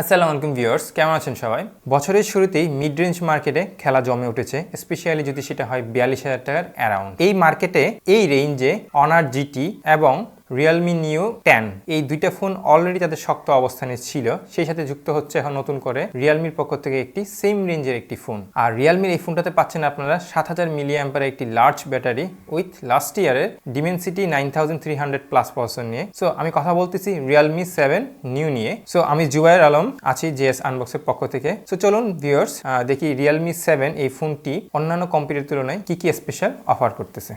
আসসালামু আলাইকুম ভিউয়ার্স, কেমন আছেন সবাই? বছরের শুরুতেই মিড রেঞ্জ মার্কেটে খেলা জমে উঠেছে, স্পেশালি যদি সেটা হয় 42,000 টাকার অ্যারাউন্ড। এই মার্কেটে এই রেঞ্জে অনার জিটি এবং রিয়েলমি নিউ 10 এই দুইটা ফোন অলরেডি তাদের শক্ত অবস্থানে ছিল। সেই সাথে যুক্ত হচ্ছে এখন নতুন করে রিয়েলমির পক্ষ থেকে একটি সেম রেঞ্জের একটি ফোন। আর রিয়েলমির এই ফোনটাতে পাচ্ছেন আপনারা 7000 মিলি অ্যাম্পারের একটি লার্জ ব্যাটারি উইথ লাস্ট ইয়ারের ডিমেনসিটি 9300+ প্রসেসর নিয়ে। সো আমি কথা বলতেছি রিয়েলমি 7 নিউ নিয়ে। সো আমি জুবায়ের আলম আছি জেএস আনবক্সের পক্ষ থেকে। সো চলুন ভিউয়ার্স দেখি রিয়েলমি 7 এই ফোনটি অন্যান্য কম্পিউটারের তুলনায় কি স্পেশাল অফার করতেছে।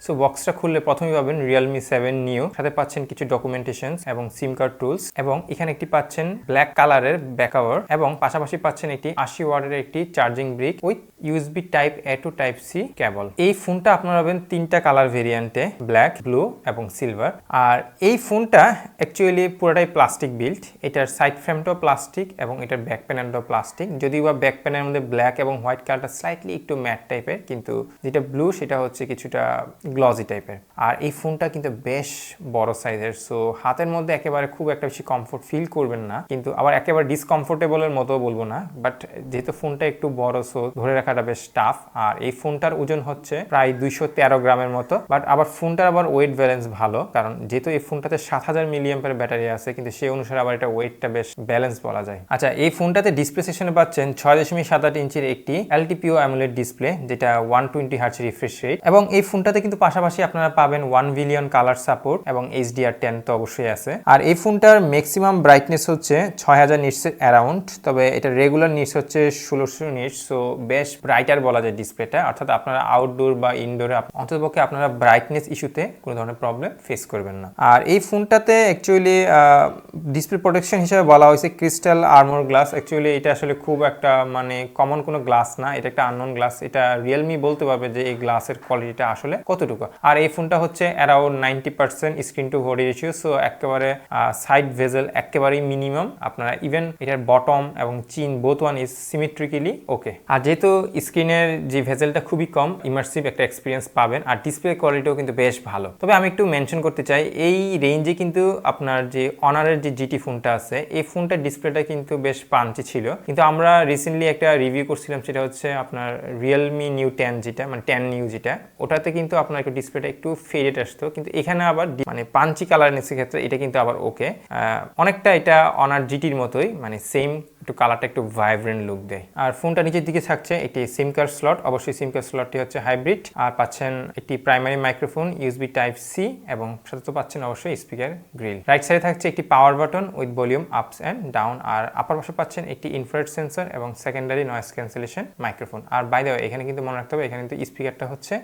সো বক্সটা খুললে প্রথমেই পাবেন রিয়েলমি 7 নিউ, সাথে পাচ্ছেন কিছু ডকুমেন্টেশন এবং সিম কার্ড টুলস, এবং এখানে একটি পাচ্ছেন ব্ল্যাক কালারের ব্যাক কভার, এবং পাশাপাশি পাচ্ছেন একটি 80 ওয়াটের একটি charging brick with USB type A to type C cable. এই ফোনটা আপনারা পাবেন তিনটা কালার ভেরিয়েন্টে, ব্ল্যাক, ব্লু এবং সিলভার। আর এই ফোনটা অ্যাকচুয়ালি পুরোটাই প্লাস্টিক বিল্ড। এটার সাইড ফ্রেমটাও প্লাস্টিক এবং এটার ব্যাক প্যানেলটাও প্লাস্টিক, যদিও বা ব্যাক প্যানেলের মধ্যে ব্ল্যাক এবং হোয়াইট কালারটা স্লাইটলি একটু ম্যাট টাইপের, কিন্তু যেটা ব্লু সেটা হচ্ছে কিছুটা গ্লসি টাইপের। আর এই ফোনটা কিন্তু বেশ বড় সাইজের, সো হাতের মধ্যে একেবারে খুব একটা বেশি কমফোর্ট ফিল করবেন না, কিন্তু আবার একেবারে ডিসকমফোর্টেবলের মতো বলবো না। বাট যেহেতু ফোনটা একটু বড়, সো ধরে রাখাটা বেশ টাফ। আর এই ফোনটার ওজন হচ্ছে প্রায় 213 গ্রামের মতো। বাট আবার ফোনটার আবার ওয়েট ব্যালেন্স ভালো, কারণ যেহেতু এই ফোনটাতে 7000 মিলি অ্যাম্পিয়ার ব্যাটারি আছে, কিন্তু সেই অনুসারে আবার এটা ওয়েটটা বেশ ব্যালেন্স বলা যায়। আচ্ছা, এই ফোনটাতে ডিসপ্লে সেকশনে পাচ্ছেন 6.78 ইঞ্চির একটি এলটিপিও অ্যামোলেড ডিসপ্লে, যেটা 120 হার্টজ রিফ্রেশ রেট, এবং এই ফোনটাতে কিন্তু পাশাপাশি আপনারা পাবেন 1 বিলিয়ন কালার সাপোর্ট এবং HDR10 তো অবশ্যই আছে। আর এই ফোনটার ম্যাক্সিমাম ব্রাইটনেস হচ্ছে 6000 নিটসের অ্যারাউন্ড, তবে এটা রেগুলার নিটস হচ্ছে 1600 নিটস, সো বেশ ব্রাইটার বলা যায় ডিসপ্লেটা। অর্থাৎ আপনারা আউটডোর বা ইনডোরে অন্ততপক্ষে আপনারা ব্রাইটনেস ইস্যুতে কোনো ধরনের প্রবলেম ফেস করবেন না। আর এই ফোনটাতে অ্যাকচুয়ালি ডিসপ্লে প্রোটেকশন হিসেবে বলা হয়েছে ক্রিস্টাল আর্মর গ্লাস। অ্যাকচুয়ালি এটা আসলে খুব একটা মানে কমন কোনো গ্লাস না, এটা একটা আননোন গ্লাস। এটা রিয়েলমি বলতে পারবে যে এই গ্লাসের কোয়ালিটিটা আসলে কতটুকু। আর এই ফোনটা হচ্ছে around 90% screen to body ratio, so একেবারে সাইড ভেজেল একেবারেই মিনিমাম। আপনারা ইভেন এটার বটম এবং chin both one is symmetrically okay. আর যেহেতু স্ক্রিনের যে ভেজেলটা খুবই কম, ইমার্সিভ একটা এক্সপিরিয়েন্স পাবেন। আর ডিসপ্লে কোয়ালিটিও কিন্তু বেশ ভালো। তবে আমি একটু মেনশন করতে চাই, এই রেঞ্জে কিন্তু আপনার যে অনারের যে জিটি ফোনটা আছে, এই ফোনটার ডিসপ্লেটা কিন্তু বেশ পাঞ্চি ছিল। কিন্তু আমরা রিসেন্টলি একটা রিভিউ করছিলাম, সেটা হচ্ছে আপনার রিয়েলমি নিউ 10 যেটা, মানে 10 নিউ যেটা, ওটাতে কিন্তু আপনার একটু ডিসপ্লেটা একটু ফেডেড আসতো, কিন্তু এখানে আবার মানে পাঞ্চি কালারনেসের ক্ষেত্রে এটা কিন্তু আবার ওকে। অনেকটা এটা অনার জিটির মতোই, মানে সেম একটু কালারটা একটু ভাইব্রেন্ট লুক দেয়। আর ফোনটা নিচের দিকে থাকছে একটি সিম কার্ড স্লট, অবশ্যই সিম কার্ড স্লটটি হচ্ছে হাইব্রিড। আর পাচ্ছেন একটি primary microphone USB type C, এবং সাথে তো পাচ্ছেন অবশ্যই স্পিকার গ্রিল। রাইট সাইডে থাকছে একটি power button with volume ups and down. আর আপার পাশে পাচ্ছেন একটি ইনফ্রারেড সেন্সর এবং সেকেন্ডারি নয়েজ ক্যান্সেলেশন মাইক্রোফোন। আর বাই দ্য ওয়ে, এখানে কিন্তু মনে রাখতে হবে এখানে কিন্তু স্পিকারটা হচ্ছে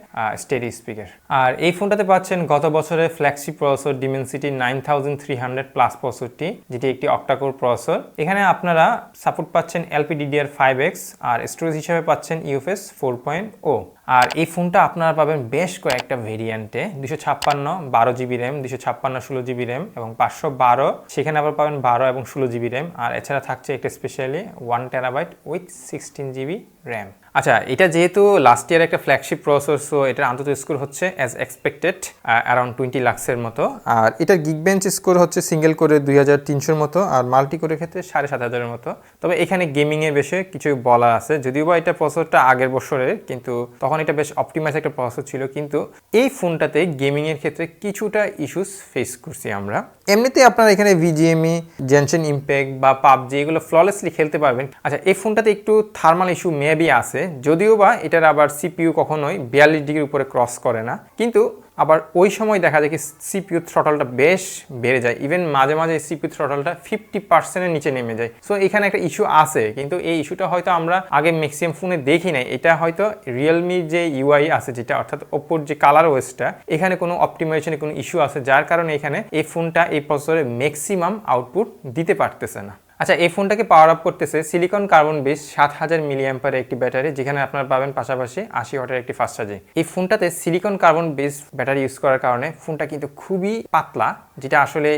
স্টেরিও স্পিকার। আর এই ফোনটাতে পাচ্ছেন গত বছরের ফ্ল্যাগশিপ প্রসেসর ডিমেনসিটি 9300+ প্রসেসরটি, যেটি একটি অক্টাকোর প্রসেসর। এখানে আপনারা সাপোর্ট পাচ্ছেন LPDDR5X, আর স্টোরেজ হিসেবে পাচ্ছেন UFS 4.0। আর এই ফোনটা আপনারা পাবেন বেশ কয়েকটা ভেরিয়েন্টে, 256 12GB র্যাম, 256 16GB র্যাম এবং 512, সেখানে আবার পাবেন 12 এবং 16GB র্যাম। আর এছাড়া থাকছে একটা specially 1TB with 16GB RAM. আচ্ছা, এটা যেহেতু লাস্ট ইয়ার একটা ফ্ল্যাগশিপ প্রসেসর, সো এটার আন্তত স্কোর হচ্ছে অ্যাজ এক্সপেক্টেড অ্যারাউন্ড 20 লাখসের মতো। আর এটার গিগবেঞ্চ স্কোর হচ্ছে সিঙ্গেল করে 2300 মতো, আর মাল্টি কোরের ক্ষেত্রে 7500 মতো। তবে এখানে গেমিংয়ের বিষয়ে কিছু বলা আছে, যদিও বা এটা প্রসেসরটা আগের বছরের, কিন্তু তখন এটা বেশ অপটিমাইজ একটা প্রসেসর ছিল। কিন্তু এই ফোনটাতে গেমিংয়ের ক্ষেত্রে কিছুটা ইস্যুস ফেস করছি আমরা। এমনিতে আপনারা এখানে VGME, জেনশন ইম্প্যাক্ট বা পাবজি এগুলো ফ্ললেসলি খেলতে পারবেন। আচ্ছা, এই ফোনটাতে একটু থার্মাল ইস্যু মেবি আছে, যদিও বা এটার আবার CPU কখনোই 42 ডিগ্রির উপরে ক্রস করে না, কিন্তু আবার ওই সময় দেখা যায় কি CPU থ্রটলটা বেশ বেড়ে যায়, ইভেন মাঝে মাঝে CPU থ্রটলটা 50%-এর নিচে নেমে যায়। সো এখানে একটা ইস্যু আছে, কিন্তু এই ইস্যুটা হয়তো আমরা আগে ম্যাক্সিমাম ফোনে দেখি নাই। এটা হয়তো রিয়েলমির যে UI আছে যেটা, অর্থাৎ ওপোর যে কালার ওয়েসটা, এখানে কোনো অপটিমাইজেশনে কোনো ইস্যু আছে, যার কারণে এখানে এই ফোনটা এই প্রসেসরে ম্যাক্সিমাম আউটপুট দিতে পারতেছে না। আচ্ছা, এই ফোনটাকে পাওয়ার আপ করতেছে সিলিকন কার্বন বেস 7000 মিলি অ্যাম্পারের একটি ব্যাটারি, যেখানে আপনারা পাবেন পাশাপাশি 80 ওয়াটের একটি ফাস্ট চার্জিং। এই ফোনটাতে silicon carbon base battery use করার কারণে ফোনটা কিন্তু খুবই পাতলা, যেটা আসলে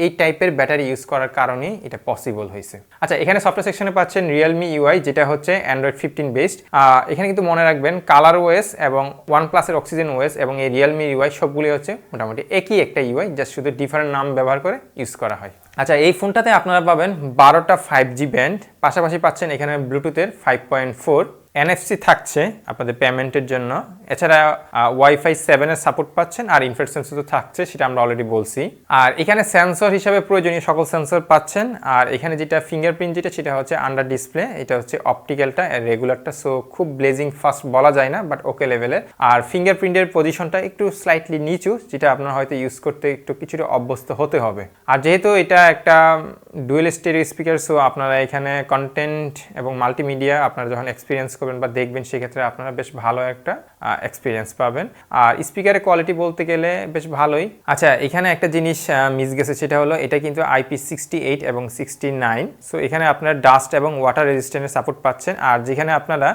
এই টাইপের ব্যাটারি ইউজ করার কারণে এটা পসিবল হয়েছে। আচ্ছা, এখানে সফটওয়্যার সেকশনে পাচ্ছেন রিয়েলমি UI, যেটা হচ্ছে অ্যান্ড্রয়েড 15 বেসড। এখানে কিন্তু মনে রাখবেন কালার ওএস এবং OnePlus-এর অক্সিজেন ওএস এবং এই রিয়েলমি UI সবগুলি হচ্ছে মোটামুটি একই একটা UI, জাস্ট শুধু ডিফারেন্ট নাম ব্যবহার করে ইউজ করা হয়। আচ্ছা, এই ফোনটাতে আপনারা পাবেন 12টা 5G ব্যান্ড, পাশাপাশি পাচ্ছেন এখানে ব্লুটুথের 5.4, NFC থাকছে আপনাদের পেমেন্টের জন্য। এছাড়া ওয়াইফাই 7 এর সাপোর্ট পাচ্ছেন, আর ইনফ্রারেড সেন্সর তো থাকছে, সেটা আমরা অলরেডি বলছি। আর এখানে সেন্সর হিসাবে প্রয়োজনীয় সকল সেন্সর পাচ্ছেন। আর এখানে যেটা ফিঙ্গারপ্রিন্ট সেটা হচ্ছে আন্ডার ডিসপ্লে, এটা হচ্ছে অপটিক্যালটা, রেগুলারটা, সো খুব ব্লেজিং ফাস্ট বলা যায় না, বাট ওকে লেভেলের। আর ফিঙ্গারপ্রিন্টের পজিশনটা একটু স্লাইটলি নিচু, যেটা আপনার হয়তো ইউজ করতে একটু কিছুটা অভ্যস্ত হতে হবে। আর যেহেতু এটা একটা ডুয়েল স্টেরিও স্পিকার, সো আপনারা এখানে কন্টেন্ট এবং মাল্টিমিডিয়া আপনারা যখন এক্সপিরিয়েন্স করবেন বা দেখবেন, সেক্ষেত্রে আপনারা বেশ ভালো একটা এক্সপিরিয়েন্স পাবেন। আর স্পিকারের কোয়ালিটি বলতে গেলে বেশ ভালোই। আচ্ছা, এখানে একটা জিনিস মিস গেছে, সেটা হলো এটা কিন্তু IP68 এবং 69, সো এখানে আপনার ডাস্ট এবং ওয়াটার রেজিস্ট্যান্সের সাপোর্ট পাচ্ছেন। আর যেখানে আপনারা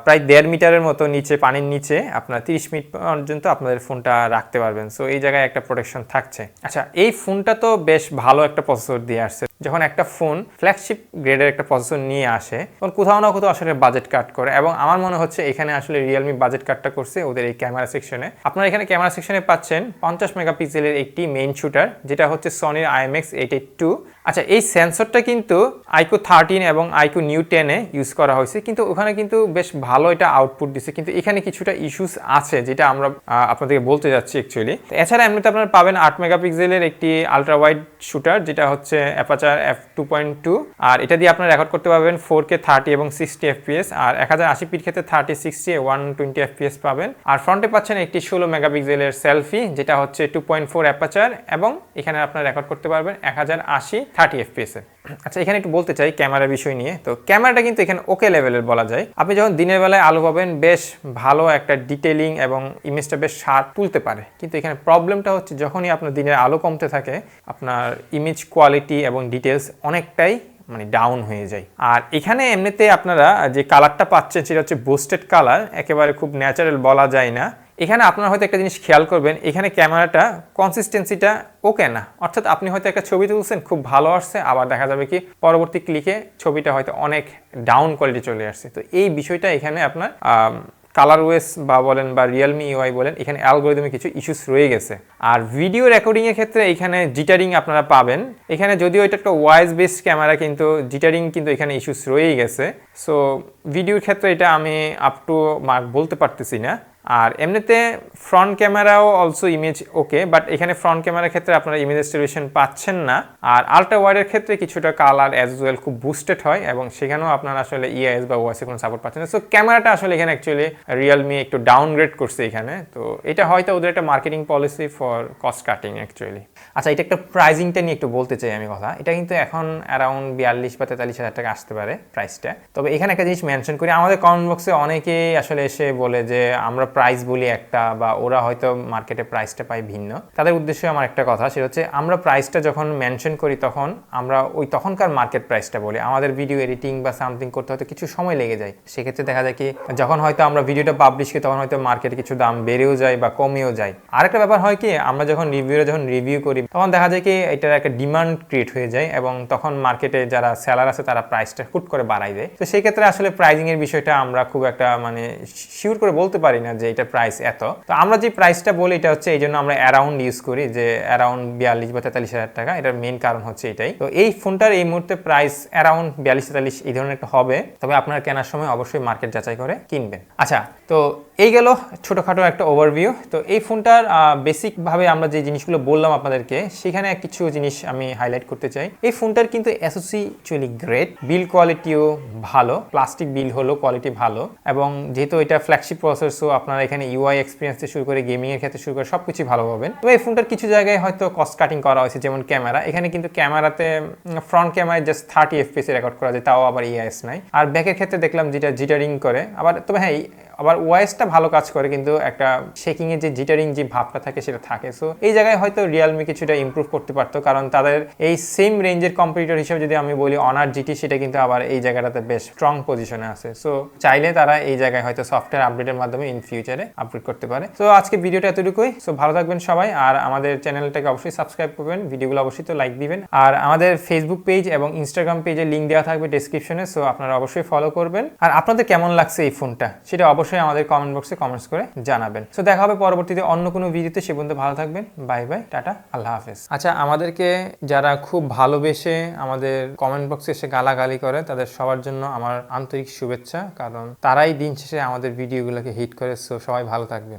প্রায় 1.5 মিটারের মতো নিচে, পানির নিচে আপনারা 30 মিনিট পর্যন্ত আপনাদের ফোনটা রাখতে পারবেন, সো এই জায়গায় একটা প্রোটেকশন থাকছে। আচ্ছা, এই ফোনটা তো বেশ ভালো একটা প্রসেসর দিয়ে আসছে। যখন একটা ফোন ফ্ল্যাগশিপ গ্রেডের একটা প্রসেসর নিয়ে আসে, তখন কোথাও না কোথাও আসলে বাজেট কাট করে, এবং আমার মনে হচ্ছে এখানে আসলে রিয়েলমি বাজেট কাটটা করছে ওদের এই ক্যামেরা সেকশনে। আপনারা এখানে ক্যামেরা সেকশনে পাচ্ছেন 50 মেগাপিক্সেলের একটি মেইন শুটার, যেটা হচ্ছে সনির IMX882। আচ্ছা, এই সেন্সরটা কিন্তু আইকিউ 13 এবং আইকিউ নিউ 10 এ ইউজ করা হয়েছে, কিন্তু ওখানে কিন্তু বেশ ভালো এটা আউটপুট দিচ্ছে, কিন্তু এখানে কিছুটা ইস্যুস আছে, যেটা আমরা আপনাদেরকে বলতে যাচ্ছি অ্যাকচুয়ালি। এছাড়া এমনিতে আপনারা পাবেন 8 মেগাপিক্সেলের একটি আলট্রা ওয়াইড শুটার, যেটা হচ্ছে অ্যাপাচার f2.2, আর এটা দিয়ে আপনারা রেকর্ড করতে পারবেন 4K 30 এবং 60 fps, আর 1080p ক্ষেত্রে 30, 60, 120 fps পাবেন। আর ফ্রন্টে পাচ্ছেন একটি 16 মেগাপিক্সেলের সেলফি, যেটা হচ্ছে 2.4 অ্যাপাচার, এবং এখানে আপনারা রেকর্ড করতে পারবেন 1080 30 fps এ। আচ্ছা, এখানে একটু বলতে চাই ক্যামেরার বিষয় নিয়ে। তো ক্যামেরাটা কিন্তু এখানে ওকে লেভেলের বলা যায়। আপনি যখন দিনের বেলায় আলো পাবেন, বেশ ভালো একটা ডিটেইলিং এবং ইমেজটা বেশ শার্প তুলতে পারে, কিন্তু এখানে প্রবলেমটা হচ্ছে যখনই আপনার দিনের আলো কমতে থাকে, আপনার ইমেজ কোয়ালিটি এবং ডিটেলস অনেকটাই মানে ডাউন হয়ে যায়। আর এখানে এমনিতে আপনারা যে কালারটা পাচ্ছেন, সেটা হচ্ছে বুস্টেড কালার, একেবারে খুব ন্যাচারাল বলা যায় না। এখানে আপনারা হয়তো একটা জিনিস খেয়াল করবেন, এখানে ক্যামেরাটা কনসিস্টেন্সিটা ওকে না, অর্থাৎ আপনি হয়তো একটা ছবি তুলছেন, খুব ভালো আসছে, আবার দেখা যাবে কি পরবর্তী ক্লিকে ছবিটা হয়তো অনেক ডাউন কোয়ালিটি চলে আসছে। তো এই বিষয়টা এখানে আপনার কালারওয়েস বা বলেন বা রিয়েলমি ইউআই বলেন, এখানে অ্যালগোরিদমে কিছু ইস্যুস রয়ে গেছে। আর ভিডিও রেকর্ডিংয়ের ক্ষেত্রে এখানে জিটারিং আপনারা পাবেন। এখানে যদিও এটা একটা ওয়াইস বেসড ক্যামেরা, কিন্তু জিটারিং কিন্তু এখানে ইস্যুস রয়েই গেছে। সো ভিডিওর ক্ষেত্রে এটা আমি আপ টু মার্ক বলতে পারতেছি না। আর এমনিতে ফ্রন্ট ক্যামেরাও অলসো ইমেজ ওকে, বাট এখানে ফ্রন্ট ক্যামেরার ক্ষেত্রে আপনারা ইমেজ স্টেবিলাইজেশন পাচ্ছেন না। আর আলট্রা ওয়াইডের ক্ষেত্রে কিছুটা কালার অ্যাজ ওয়েল খুব বুস্টেড হয়, এবং সেখানেও আপনারা আসলে ইআইএস বা ওয়াইসে কোনো সাপোর্ট পাচ্ছেন না। সো ক্যামেরাটা আসলে এখানে অ্যাকচুয়ালি রিয়েলমি একটু ডাউনগ্রেড করছে এখানে। তো এটা হয়তো ওদের একটা marketing policy for cost cutting actually. আচ্ছা, এটা একটা প্রাইজিংটা নিয়ে একটু বলতে চাই আমি কথা। এটা কিন্তু এখন অ্যারাউন্ড 42 বা 43 হাজার টাকা আসতে পারে প্রাইসটা। তবে এখানে একটা জিনিস মেনশন করি, আমাদের কমেন্ট বক্সে অনেকেই আসলে এসে বলে যে আমরা প্রাইস বলি একটা, বা ওরা হয়তো মার্কেটে প্রাইসটা পায় ভিন্ন। তাদের উদ্দেশ্যে আমার একটা কথা, সেটা হচ্ছে আমরা প্রাইসটা যখন মেনশন করি, তখন আমরা ওই তখনকার মার্কেট প্রাইসটা বলি। আমাদের ভিডিও এডিটিং বা সামথিং করতে হয়তো কিছু সময় লেগে যায়, সেক্ষেত্রে দেখা যায় কি যখন হয়তো আমরা ভিডিওটা পাবলিশ করি, তখন হয়তো মার্কেটে কিছু দাম বেড়েও যায় বা কমেও যায়। আরেকটা ব্যাপার হয় কি, আমরা যখন রিভিউ করি, তখন দেখা যায় কি এটার একটা ডিমান্ড ক্রিয়েট হয়ে যায়, এবং তখন মার্কেটে যারা সেলার আছে তারা প্রাইসটা হুট করে বাড়াই দেয়। তো সেই ক্ষেত্রে আসলে প্রাইজিং এর বিষয়টা আমরা খুব একটা মানে শিওর করে বলতে পারি না যে এটা প্রাইস এত। তো আমরা যে প্রাইসটা বলি, এটা হচ্ছে এই জন্য আমরা অ্যারাউন্ড ইউজ করি, যে অ্যারাউন্ড 42 বা 43 হাজার টাকা। এটার মেইন কারণ হচ্ছে এটাই। তো এই ফোনটার এই মুহূর্তে প্রাইস অ্যারাউন্ড 42-43 এই ধরনের একটা হবে। তবে আপনারা কেনার সময় অবশ্যই মার্কেট যাচাই করে কিনবেন। আচ্ছা, তো এই গেল ছোটখাটো একটা ওভারভিউ। তো এই ফোনটার বেসিকভাবে আমরা যে জিনিসগুলো বললাম আপনাদেরকে, সেখানে কিছু জিনিস আমি হাইলাইট করতে চাই। এই ফোনটার কিন্তু এসওসি অ্যাকচুয়ালি গ্রেট, বিল্ড কোয়ালিটিও ভালো, প্লাস্টিক বিল্ড হলো, কোয়ালিটি ভালো, এবং যেহেতু এটা ফ্ল্যাগশিপ প্রসেসর, সো আপনারা এখানে ইউআই এক্সপিরিয়েন্স থেকে শুরু করে গেমিং এর ক্ষেত্রে শুরু করে সবকিছু ভালো পাবেন। তবে এই ফোনটার কিছু জায়গায় হয়তো কস্ট কাটিং করা হয়েছে, যেমন ক্যামেরা। এখানে কিন্তু ক্যামেরাতে ফ্রন্ট ক্যামেরায় জাস্ট 30 fps রেকর্ড করা যায়, তাও আবার ইআইএস নাই। আর ব্যাকের ক্ষেত্রে দেখলাম যেটা জিটারিং করে, আবার তবে হ্যাঁ আবার ওয়াইসটা ভালো কাজ করে, কিন্তু একটা শেকিং এর যে জিটারিং যে ভাবটা থাকে সেটা থাকে। সো এই জায়গায় হয়তো রিয়েলমি কিছুটা ইমপ্রুভ করতে পারতো, কারণ তাদের এই সেম রেঞ্জের কম্পিটিটর হিসেবে যদি আমি বলি অনার জিটি, সেটা কিন্তু আবার এই জায়গাটাতে বেশ স্ট্রং পজিশনে আছে। সো চাইলে তারা এই জায়গায় হয়তো সফটওয়্যার আপডেটের মাধ্যমে ইন ফিউচারে আপগ্রেড করতে পারে। তো আজকে ভিডিওটা এতটুকুই। সো ভালো থাকবেন সবাই, আর আমাদের চ্যানেলটাকে অবশ্যই সাবস্ক্রাইব করবেন, ভিডিওগুলো অবশ্যই তো লাইক দিবেন, আর আমাদের ফেসবুক পেজ এবং ইনস্টাগ্রাম পেজের লিঙ্ক দেওয়া থাকবে ডেসক্রিপশনে, সো আপনারা অবশ্যই ফলো করবেন। আর আপনাদের কেমন লাগছে এই ফোনটা সেটা অবশ্যই অবশ্যই আমাদের কমেন্ট বক্সে কমেন্টস করে জানাবেন। সো দেখা হবে পরবর্তীতে অন্য কোনো ভিডিওতে, সে পর্যন্ত ভালো থাকবেন। বাই বাই, টাটা, আল্লাহ হাফেজ। আচ্ছা, আমাদেরকে যারা খুব ভালোবেসে আমাদের কমেন্ট বক্সে এসে গালাগালি করে তাদের সবার জন্য আমার আন্তরিক শুভেচ্ছা, কারণ তারাই দিন শেষে আমাদের ভিডিওগুলোকে হিট করে। সো সবাই ভালো থাকবেন।